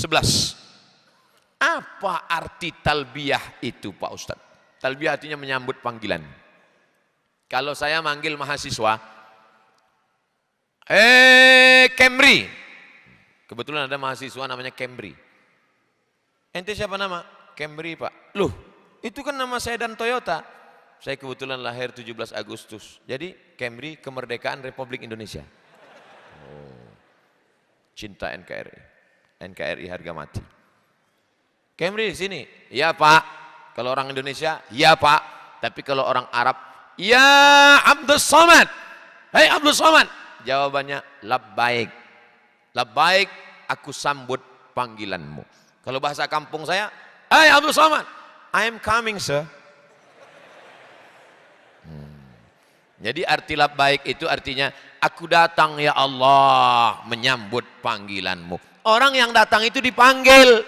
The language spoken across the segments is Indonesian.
11. Apa arti talbiyah itu Pak Ustadz? Talbiyah artinya menyambut panggilan. Kalau saya manggil mahasiswa, Camry. Kebetulan ada mahasiswa namanya Camry. Ente siapa nama? Camry Pak. Loh, itu kan nama saya dan Toyota. Saya kebetulan lahir 17 Agustus. Jadi Camry kemerdekaan Republik Indonesia. Oh, cinta NKRI. NKRI harga mati. Camry di sini. Ya Pak. Kalau orang Indonesia, ya Pak. Tapi kalau orang Arab, ya Abdul Somad. Hei Abdul Somad. Jawabannya labbaik. Labbaik, aku sambut panggilanmu. Kalau bahasa kampung saya, hei Abdul Somad. I am coming sir. Jadi arti labbaik itu artinya aku datang ya Allah menyambut panggilanmu. Orang yang datang itu dipanggil.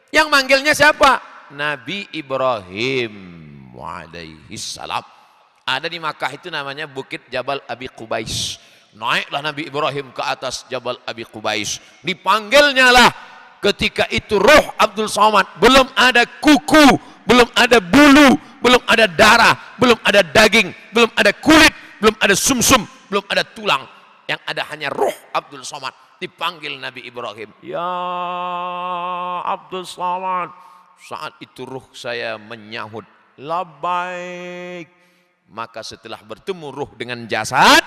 Yang manggilnya siapa? Nabi Ibrahim alaihi salam. Ada di Makkah itu namanya Bukit Jabal Abi Qubais. Naiklah Nabi Ibrahim ke atas Jabal Abi Qubais. Dipanggilnya lah ketika itu roh Abdul Somad. Belum ada kuku, belum ada bulu, belum ada darah, belum ada daging, belum ada kulit, belum ada sumsum, belum ada tulang. Yang ada hanya roh Abdul Somad. Dipanggil Nabi Ibrahim, ya Abdul Somad. Saat itu ruh saya menyahut, labbaik. Maka setelah bertemu ruh dengan jasad,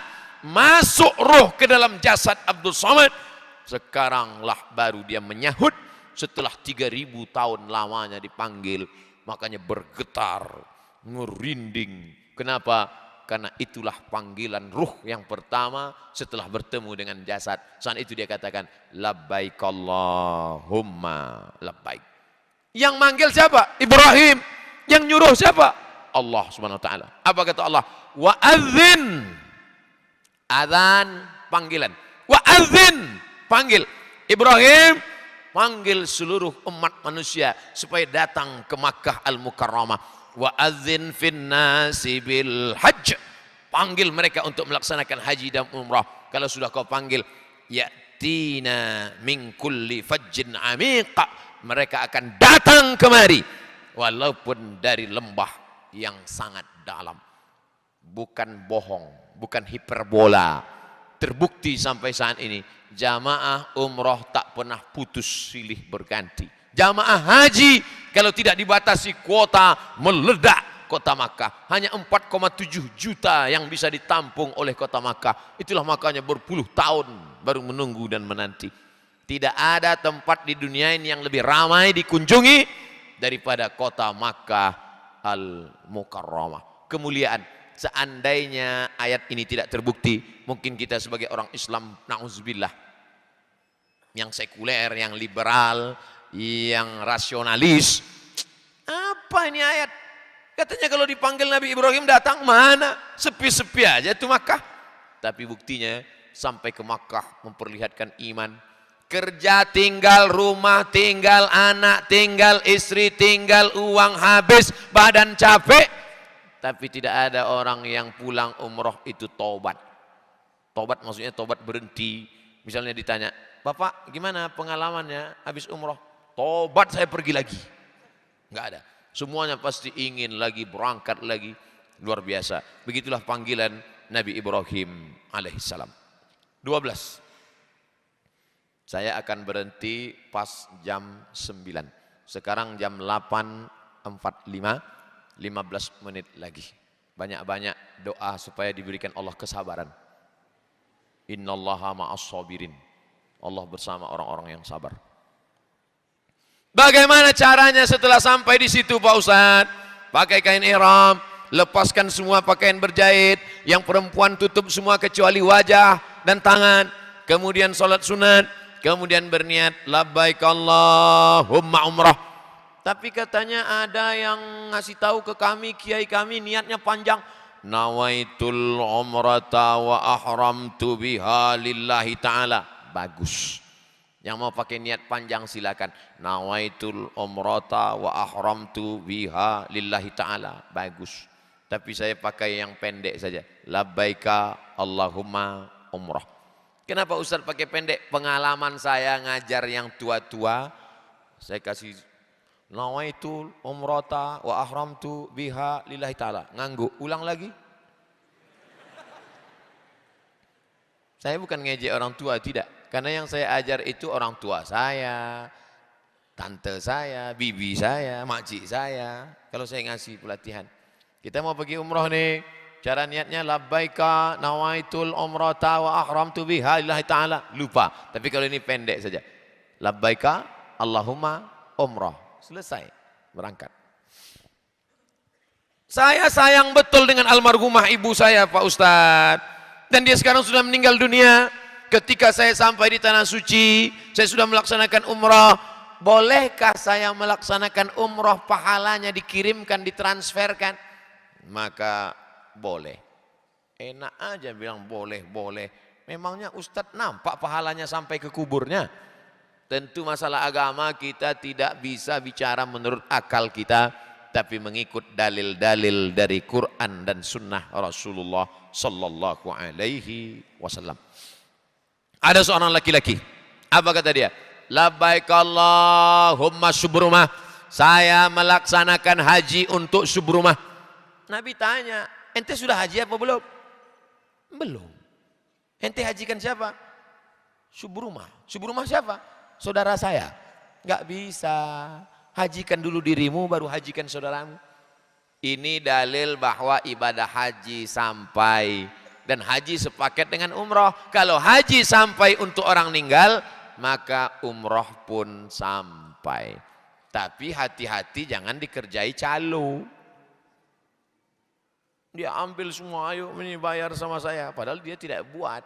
masuk ruh ke dalam jasad Abdul Somad. Sekaranglah baru dia menyahut setelah 3000 tahun lamanya dipanggil. Makanya bergetar, merinding. Kenapa? Karena itulah panggilan ruh yang pertama setelah bertemu dengan jasad. Saat itu dia katakan, labbaik Allahumma labbaik. Yang manggil siapa? Ibrahim. Yang nyuruh siapa? Allah subhanahu wa ta'ala. Apa kata Allah? Wa adzin. Adzan, panggilan. Wa adzin, panggil. Ibrahim panggil seluruh umat manusia supaya datang ke Makkah Al-Mukarramah. Wa adzin fin nasi bil hajj. Panggil mereka untuk melaksanakan haji dan umrah. Kalau sudah kau panggil, yatina min kulli fajjin amiqa. Mereka akan datang kemari walaupun dari lembah yang sangat dalam. Bukan bohong, bukan hiperbola. Terbukti sampai saat ini jamaah umrah tak pernah putus silih berganti. Jamaah haji kalau tidak dibatasi kuota meledak kota Makkah. Hanya 4,7 juta yang bisa ditampung oleh kota Makkah. Itulah makanya berpuluh tahun baru menunggu dan menanti. Tidak ada tempat di dunia ini yang lebih ramai dikunjungi daripada kota Makkah Al-Mukarramah. Kemuliaan. Seandainya ayat ini tidak terbukti, mungkin kita sebagai orang Islam, na'udzubillah, yang sekuler, yang liberal, yang rasionalis, apa ini ayat? Katanya kalau dipanggil Nabi Ibrahim datang, mana? Sepi-sepi aja itu Makkah. Tapi buktinya sampai ke Makkah memperlihatkan iman. Kerja tinggal, rumah tinggal, anak tinggal, istri tinggal, uang habis, badan capek. Tapi tidak ada orang yang pulang umroh itu tobat. Tobat maksudnya tobat berhenti. Misalnya ditanya, Bapak gimana pengalamannya habis umroh? Tobat saya pergi lagi. Enggak ada. Semuanya pasti ingin lagi, berangkat lagi. Luar biasa. Begitulah panggilan Nabi Ibrahim alaihissalam. 12. Saya akan berhenti pas jam 9. Sekarang jam 8.45. 15 menit lagi. Banyak-banyak doa supaya diberikan Allah kesabaran. Innallaha ma'as sabirin. Allah bersama orang-orang yang sabar. Bagaimana caranya setelah sampai di situ Pak Ustadz? Pakai kain ihram, lepaskan semua pakaian berjahit, yang perempuan tutup semua kecuali wajah dan tangan. Kemudian salat sunat, kemudian berniat labbaik Allahumma umrah. Tapi katanya ada yang ngasih tahu ke kami, kiai kami niatnya panjang. Nawaitul umrata wa ahramtu biha lillahi ta'ala. Bagus. Yang mau pakai niat panjang silakan. Nawaitul umrata wa ahramtu biha lillahi ta'ala. Bagus. Tapi saya pakai yang pendek saja. Labbaika Allahumma umrah. Kenapa Ustaz pakai pendek? Pengalaman saya ngajar yang tua-tua, Saya kasih nawaitul umrata wa ahramtu biha lillahi ta'ala. Ngangguk, ulang lagi. Saya bukan ngejek orang tua, tidak. Karena yang saya ajar itu orang tua saya, tante saya, bibi saya, makcik saya. Kalau saya ngasih pelatihan. Kita mau pergi umroh nih. Cara niatnya labbaika nawaitul umrata wa ahramtu biha lillahi ta'ala. Lupa. Tapi kalau ini pendek saja. Labbaika Allahumma umrah. Selesai. Berangkat. Saya sayang betul dengan almarhumah ibu saya, Pak Ustadz. Dan dia sekarang sudah meninggal dunia. Ketika saya sampai di Tanah Suci, saya sudah melaksanakan umrah. Bolehkah saya melaksanakan umrah, pahalanya dikirimkan, ditransferkan? Maka boleh. Enak aja bilang boleh, boleh. Memangnya Ustadz nampak pahalanya sampai ke kuburnya? Tentu masalah agama kita tidak bisa bicara menurut akal kita, tapi mengikut dalil-dalil dari Quran dan Sunnah Rasulullah Sallallahu Alaihi Wasallam. Ada seorang laki-laki, apa kata dia? Labbaik Allahumma subrumah. Saya melaksanakan haji untuk subrumah. Nabi tanya, ente sudah haji apa belum? Belum. Ente hajikan siapa? Subrumah. Subrumah siapa? Saudara saya. Enggak bisa. Hajikan dulu dirimu baru hajikan saudaramu. Ini dalil bahwa ibadah haji sampai dan haji sepaket dengan umroh. Kalau haji sampai untuk orang meninggal, maka umroh pun sampai. Tapi hati-hati jangan dikerjai calo. Dia ambil semua, ayo ini bayar sama saya. Padahal dia tidak buat.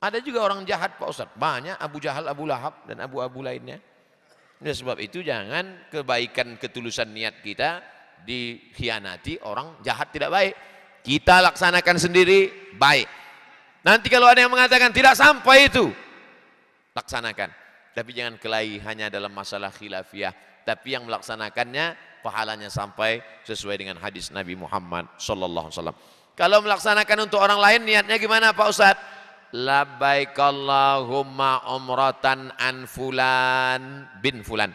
Ada juga orang jahat Pak Ustadz. Banyak Abu Jahal, Abu Lahab dan Abu lainnya. Oleh sebab itu jangan kebaikan ketulusan niat kita dikhianati orang jahat tidak baik. Kita laksanakan sendiri baik. Nanti kalau ada yang mengatakan tidak sampai itu, laksanakan. Tapi jangan kelahi hanya dalam masalah khilafiyah. Tapi yang melaksanakannya pahalanya sampai sesuai dengan hadis Nabi Muhammad sallallahu alaihi wasallam. Kalau melaksanakan untuk orang lain niatnya gimana Pak Ustadz? Labbaik Allahumma umratan an fulan bin fulan.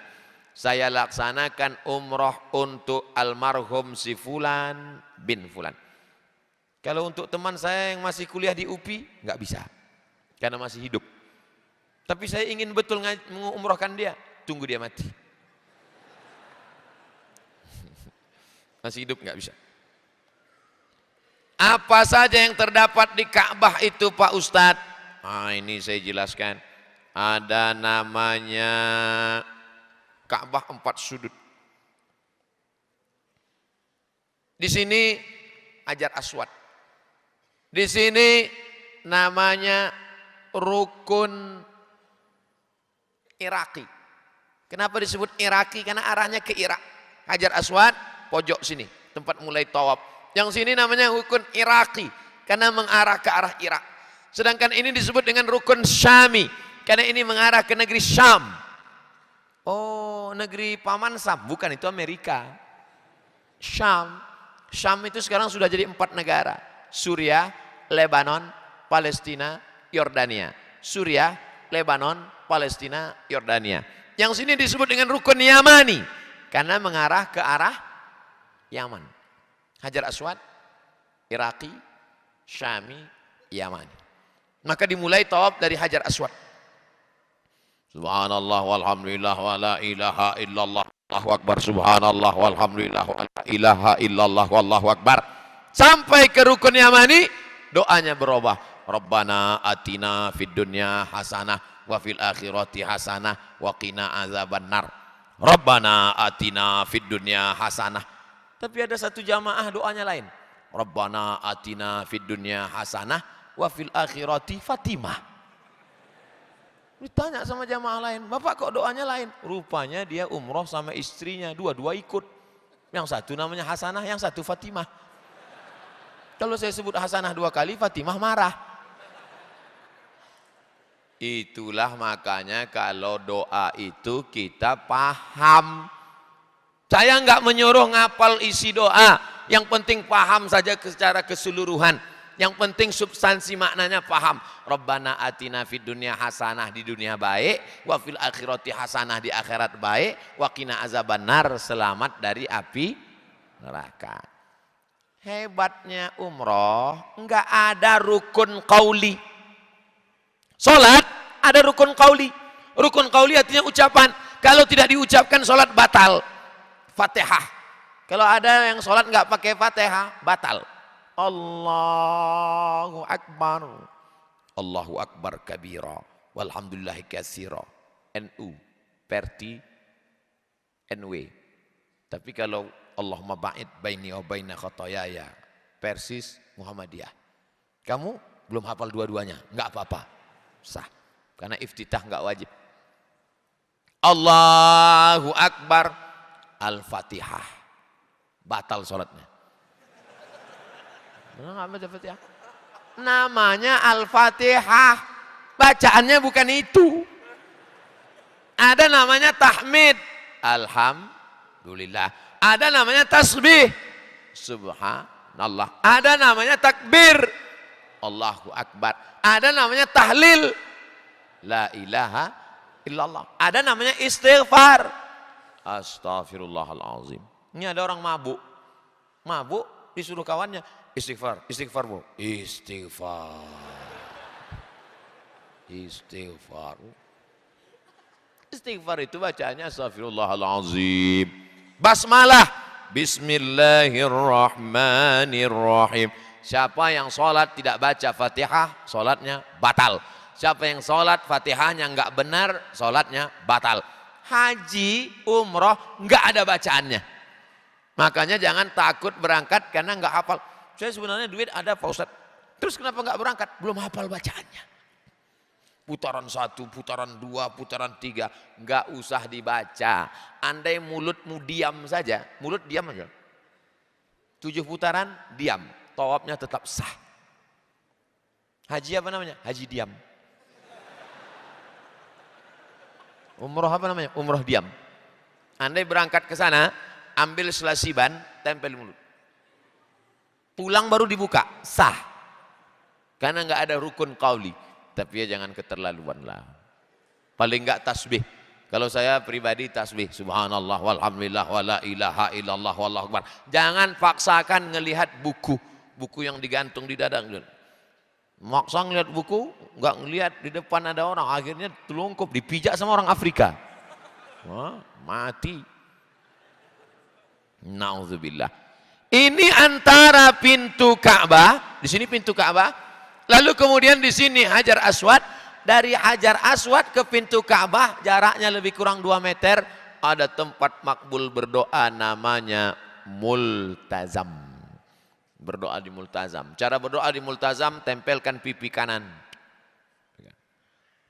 Saya laksanakan umroh untuk almarhum si fulan bin fulan. Kalau untuk teman saya yang masih kuliah di UPI, nggak bisa. Karena masih hidup. Tapi saya ingin betul mengumrohkan dia. Tunggu dia mati. Masih hidup nggak bisa. Apa saja yang terdapat di Ka'bah itu Pak Ustadz? Ini saya jelaskan. Ada namanya Ka'bah 4 sudut. Di sini Hajar Aswad. Di sini namanya Rukun Iraki. Kenapa disebut Iraki? Karena arahnya ke Irak. Hajar Aswad pojok sini, tempat mulai tawaf. Yang sini namanya rukun Iraki karena mengarah ke arah Irak. Sedangkan ini disebut dengan rukun Syami karena ini mengarah ke negeri Syam. Oh, negeri Paman Sam, bukan, itu Amerika. Syam. Syam itu sekarang sudah jadi 4 negara. Suriah, Lebanon, Palestina, Yordania. Suriah, Lebanon, Palestina, Yordania. Yang sini disebut dengan rukun Yamani karena mengarah ke arah Yaman. Hajar Aswad, Iraki, Syami, Yamani. Maka dimulai tawaf dari Hajar Aswad. Subhanallah walhamdulillah wa la ilaha illallah Allahu akbar. Subhanallah walhamdulillah wa la ilaha illallah wallahu akbar. Sampai ke rukun Yamani, doanya berubah. Rabbana atina fid dunya hasanah wa fil akhirati hasanah wa qina azabannar. Rabbana atina fid dunya hasanah. Tapi ada satu jamaah doanya lain. Rabbana atina fid dunya hasanah wa fil akhirati Fatimah. Ditanya sama jamaah lain, Bapak kok doanya lain? Rupanya dia umroh sama istrinya, dua-dua ikut. Yang satu namanya Hasanah, yang satu Fatimah. Kalau saya sebut Hasanah 2 kali, Fatimah marah. Itulah makanya kalau doa itu kita paham. Saya enggak menyuruh ngapal isi doa, yang penting paham saja secara keseluruhan. Yang penting substansi maknanya paham. Rabbana atina fid dunya hasanah, di dunia baik, wa fil akhirati hasanah, di akhirat baik, wa qina azabannar, selamat dari api neraka. Hebatnya umroh, enggak ada rukun qauli. Salat ada rukun qauli. Rukun qauli artinya ucapan. Kalau tidak diucapkan salat batal. Fatihah. Kalau ada yang salat enggak pakai Fatihah, batal. Allahu Akbar. Allahu Akbar kabira. Walhamdulillahi katsira. NU, Perti, NW. Tapi kalau Allahumma ba'id baini wa baina khotoyaya, Persis, Muhammadiyah. Kamu belum hafal dua-duanya, enggak apa-apa. Sah. Karena iftitah enggak wajib. Allahu Akbar, Al-Fatihah. Batal sholatnya. Namanya Al-Fatihah, bacaannya bukan itu. Ada namanya tahmid, alhamdulillah. Ada namanya tasbih, subhanallah. Ada namanya takbir, Allahu Akbar. Ada namanya tahlil, la ilaha illallah. Ada namanya istighfar, astaghfirullahalazim. Ini ada orang mabuk, disuruh kawannya istighfar, istighfar bu, istighfar. Istighfar itu bacaannya astaghfirullahalazim. Basmalah, bismillahirrahmanirrahim. Siapa yang sholat tidak baca Fatihah, sholatnya batal. Siapa yang sholat Fatihahnya enggak benar, sholatnya batal. Haji, umroh enggak ada bacaannya. Makanya jangan takut berangkat karena enggak hafal. Saya sebenarnya duit ada Pak Ustadz. Terus kenapa enggak berangkat? Belum hafal bacaannya. Putaran 1, putaran 2, putaran 3. Enggak usah dibaca. Andai mulutmu diam saja. Mulut diam aja. 7 putaran diam. Tawafnya tetap sah. Haji apa namanya? Haji diam. Umroh apa namanya? Umroh diam. Andai berangkat ke sana, ambil selasiban, tempel mulut. Pulang baru dibuka, sah. Karena enggak ada rukun qauli. Tapi ya jangan keterlaluan lah. Paling enggak tasbih. Kalau saya pribadi tasbih, subhanallah walhamdulillah wala ilaha illallah wallahu akbar. Jangan paksakan ngelihat buku yang digantung di dada. Maksa ngelihat buku, enggak ngelihat di depan ada orang, akhirnya telungkup dipijak sama orang Afrika. Wah, mati. Nauzubillah. Ini antara pintu Ka'bah, di sini pintu Ka'bah, lalu kemudian di sini Hajar Aswad. Dari Hajar Aswad ke pintu Ka'bah jaraknya lebih kurang 2 meter. Ada tempat makbul berdoa namanya multazam. Berdoa di multazam. Cara berdoa di multazam, tempelkan pipi kanan.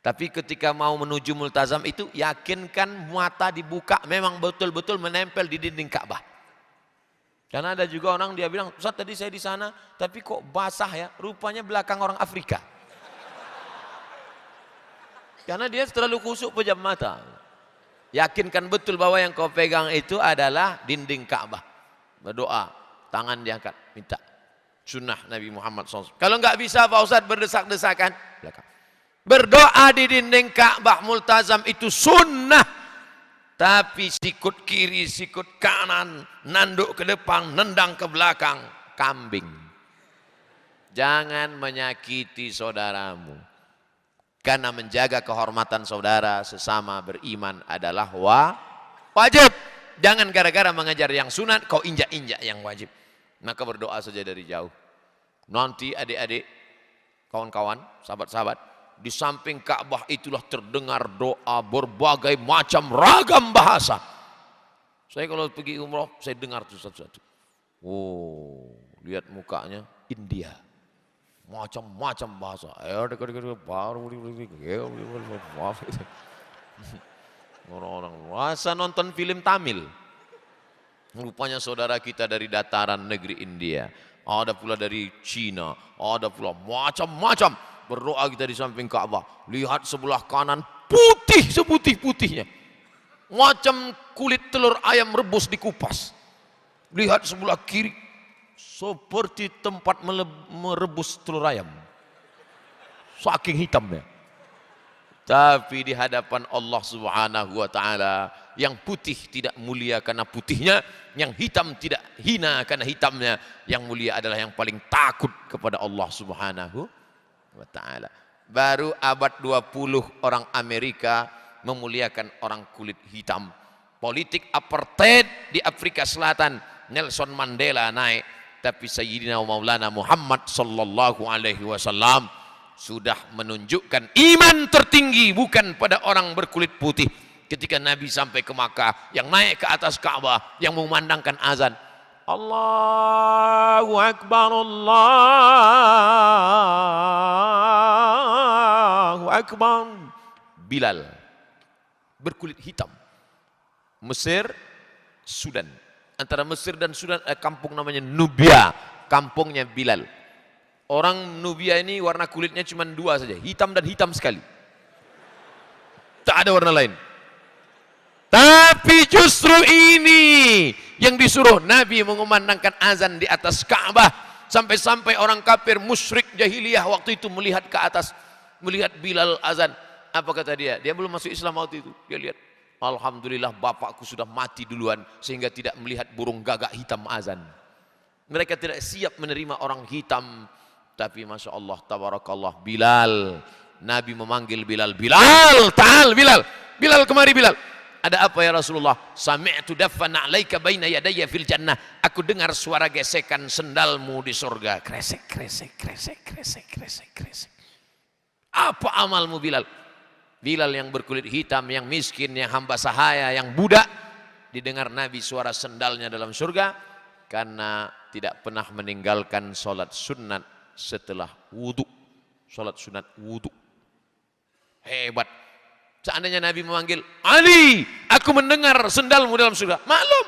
Tapi ketika mau menuju multazam itu yakinkan mata dibuka, memang betul-betul menempel di dinding Ka'bah. Karena ada juga orang dia bilang, Ustaz tadi saya di sana, tapi kok basah ya? Rupanya belakang orang Afrika. Karena dia terlalu kusuk pejam mata. Yakinkan betul bahwa yang kau pegang itu adalah dinding Ka'bah. Berdoa, tangan diangkat, minta. Sunnah Nabi Muhammad SAW. Kalau enggak bisa Pak Ustaz berdesak-desakan, belakang. Berdoa di dinding Ka'bah multazam itu sunnah. Tapi sikut kiri, sikut kanan, nanduk ke depan, nendang ke belakang, kambing. Jangan menyakiti saudaramu. Karena menjaga kehormatan saudara sesama beriman adalah wajib. Jangan gara-gara mengajar yang sunat, kau injak-injak yang wajib. Maka berdoa saja dari jauh. Nanti adik-adik, kawan-kawan, sahabat-sahabat, di samping Ka'bah itulah terdengar doa berbagai macam ragam bahasa. Saya kalau pergi umroh, saya dengar itu satu-satu. Oh, lihat mukanya India. Macam-macam bahasa. Orang-orang rasa nonton film Tamil. Rupanya saudara kita dari dataran negeri India. Ada pula dari Cina. Ada pula macam-macam. Berdoa kita di samping Ka'bah. Lihat sebelah kanan putih seputih-putihnya. Macam kulit telur ayam rebus dikupas. Lihat sebelah kiri seperti tempat merebus telur ayam. Saking hitamnya. Tapi di hadapan Allah Subhanahu wa taala, yang putih tidak mulia karena putihnya, yang hitam tidak hina karena hitamnya. Yang mulia adalah yang paling takut kepada Allah Subhanahu wa taala. Baru abad 20 orang Amerika memuliakan orang kulit hitam. Politik apartheid di Afrika Selatan, Nelson Mandela naik, tapi Sayyidina Maulana Muhammad sallallahu alaihi wasallam sudah menunjukkan iman tertinggi bukan pada orang berkulit putih. Ketika Nabi sampai ke Makkah, yang naik ke atas Ka'bah, yang memandangkan azan, Allahu Akbar, Allahu Akbar, Bilal, berkulit hitam. Mesir, Sudan. Antara Mesir dan Sudan ada kampung namanya Nubia, kampungnya Bilal. Orang Nubia ini warna kulitnya cuma dua saja, hitam dan hitam sekali. Tak ada warna lain. Tapi justru ini yang disuruh Nabi mengumandangkan azan di atas Ka'bah. Sampai-sampai orang kafir musyrik jahiliyah waktu itu melihat ke atas, melihat Bilal azan. Apa kata dia? Dia belum masuk Islam waktu itu. Dia lihat, alhamdulillah bapakku sudah mati duluan sehingga tidak melihat burung gagak hitam azan. Mereka tidak siap menerima orang hitam. Tapi Masya Allah, tabarakallah, Bilal. Nabi memanggil Bilal, Bilal, ta'al Bilal. Bilal, kemari Bilal. Ada apa ya Rasulullah? Sami'tu daffan alaika baina yadayya fil jannah. Aku dengar suara gesekan sendalmu di surga. Kresek, kresek, kresek, kresek, kresek, kresek. Apa amalmu Bilal? Bilal yang berkulit hitam, yang miskin, yang hamba sahaya, yang budak. Didengar Nabi suara sendalnya dalam surga. Karena tidak pernah meninggalkan sholat sunat setelah wudhu. Sholat sunat wudhu. Hebat. Seandainya Nabi memanggil, Ali, aku mendengar sendalmu dalam surga. Maklum,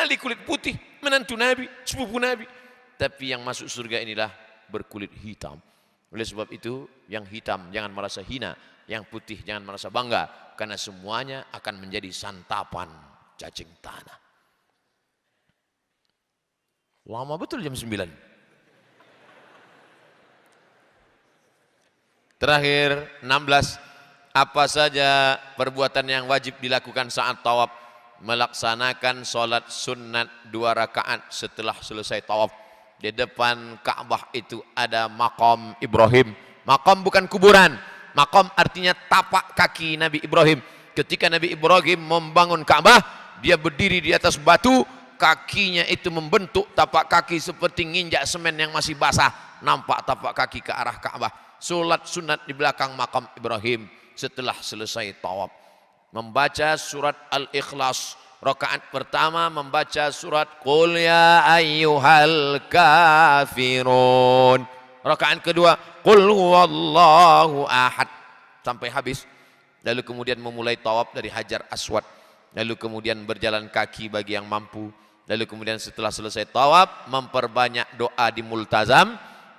Ali kulit putih, menantu Nabi, sepupu Nabi. Tapi yang masuk surga inilah berkulit hitam. Oleh sebab itu, yang hitam jangan merasa hina, yang putih jangan merasa bangga. Karena semuanya akan menjadi santapan cacing tanah. Lama betul jam 9. Terakhir 16, apa saja perbuatan yang wajib dilakukan saat tawaf? Melaksanakan sholat sunat 2 rakaat setelah selesai tawaf. Di depan Ka'bah itu ada maqam Ibrahim. Maqam bukan kuburan. Maqam artinya tapak kaki Nabi Ibrahim. Ketika Nabi Ibrahim membangun Ka'bah, dia berdiri di atas batu, kakinya itu membentuk tapak kaki seperti nginjak semen yang masih basah. Nampak tapak kaki ke arah Ka'bah. Sholat sunat di belakang makam Ibrahim setelah selesai tawaf. Membaca surat Al-Ikhlas. Rakaat pertama membaca surat Qul ya ayyuhal kafirun. Rakaat kedua Qul huwallahu ahad sampai habis. Lalu kemudian memulai tawaf dari Hajar Aswad. Lalu kemudian berjalan kaki bagi yang mampu. Lalu kemudian setelah selesai tawaf memperbanyak doa di multazam.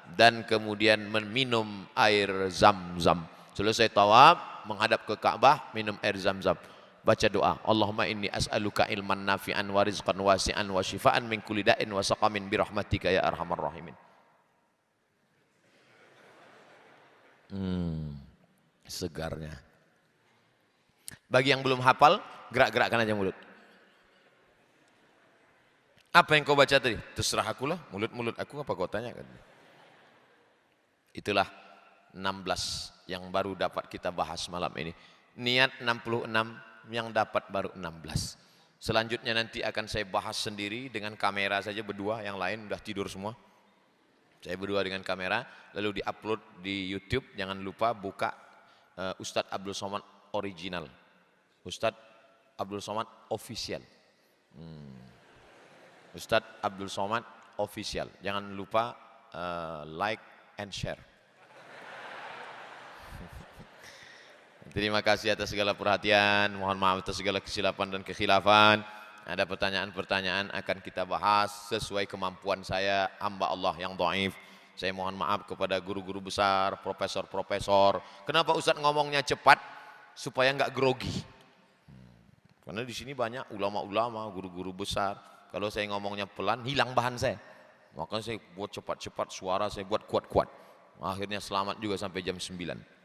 Dan kemudian meminum air zam-zam. Selesai tawaf, menghadap ke Ka'bah, minum air zam-zam. Baca doa, Allahumma inni as'aluka ilman nafi'an wa rizqan wasi'an wa shifaan min kulli da'in wa saqamin birahmatika ya arhamar rahimin. Segarnya. Bagi yang belum hafal, gerak-gerakkan aja mulut. Apa yang kau baca tadi? Terserah akulah, mulut-mulut aku apa kau tanya kan? Itulah 16 yang baru dapat kita bahas malam ini. Niat 66 yang dapat baru 16. Selanjutnya nanti akan saya bahas sendiri dengan kamera saja berdua, yang lain udah tidur semua. Saya berdua dengan kamera, lalu diupload di YouTube. Jangan lupa buka Ustadz Abdul Somad Original, Ustadz Abdul Somad Official. Ustadz Abdul Somad Official. Jangan lupa like and share. Terima kasih atas segala perhatian. Mohon maaf atas segala kesilapan dan kekhilafan. Ada pertanyaan-pertanyaan akan kita bahas sesuai kemampuan saya, hamba Allah yang dhaif. Saya mohon maaf kepada guru-guru besar, profesor-profesor. Kenapa Ustaz ngomongnya cepat? Supaya enggak grogi. Karena di sini banyak ulama-ulama, guru-guru besar. Kalau saya ngomongnya pelan, hilang bahan saya. Maka saya buat cepat-cepat, suara saya buat kuat-kuat. Akhirnya selamat juga sampai jam 9.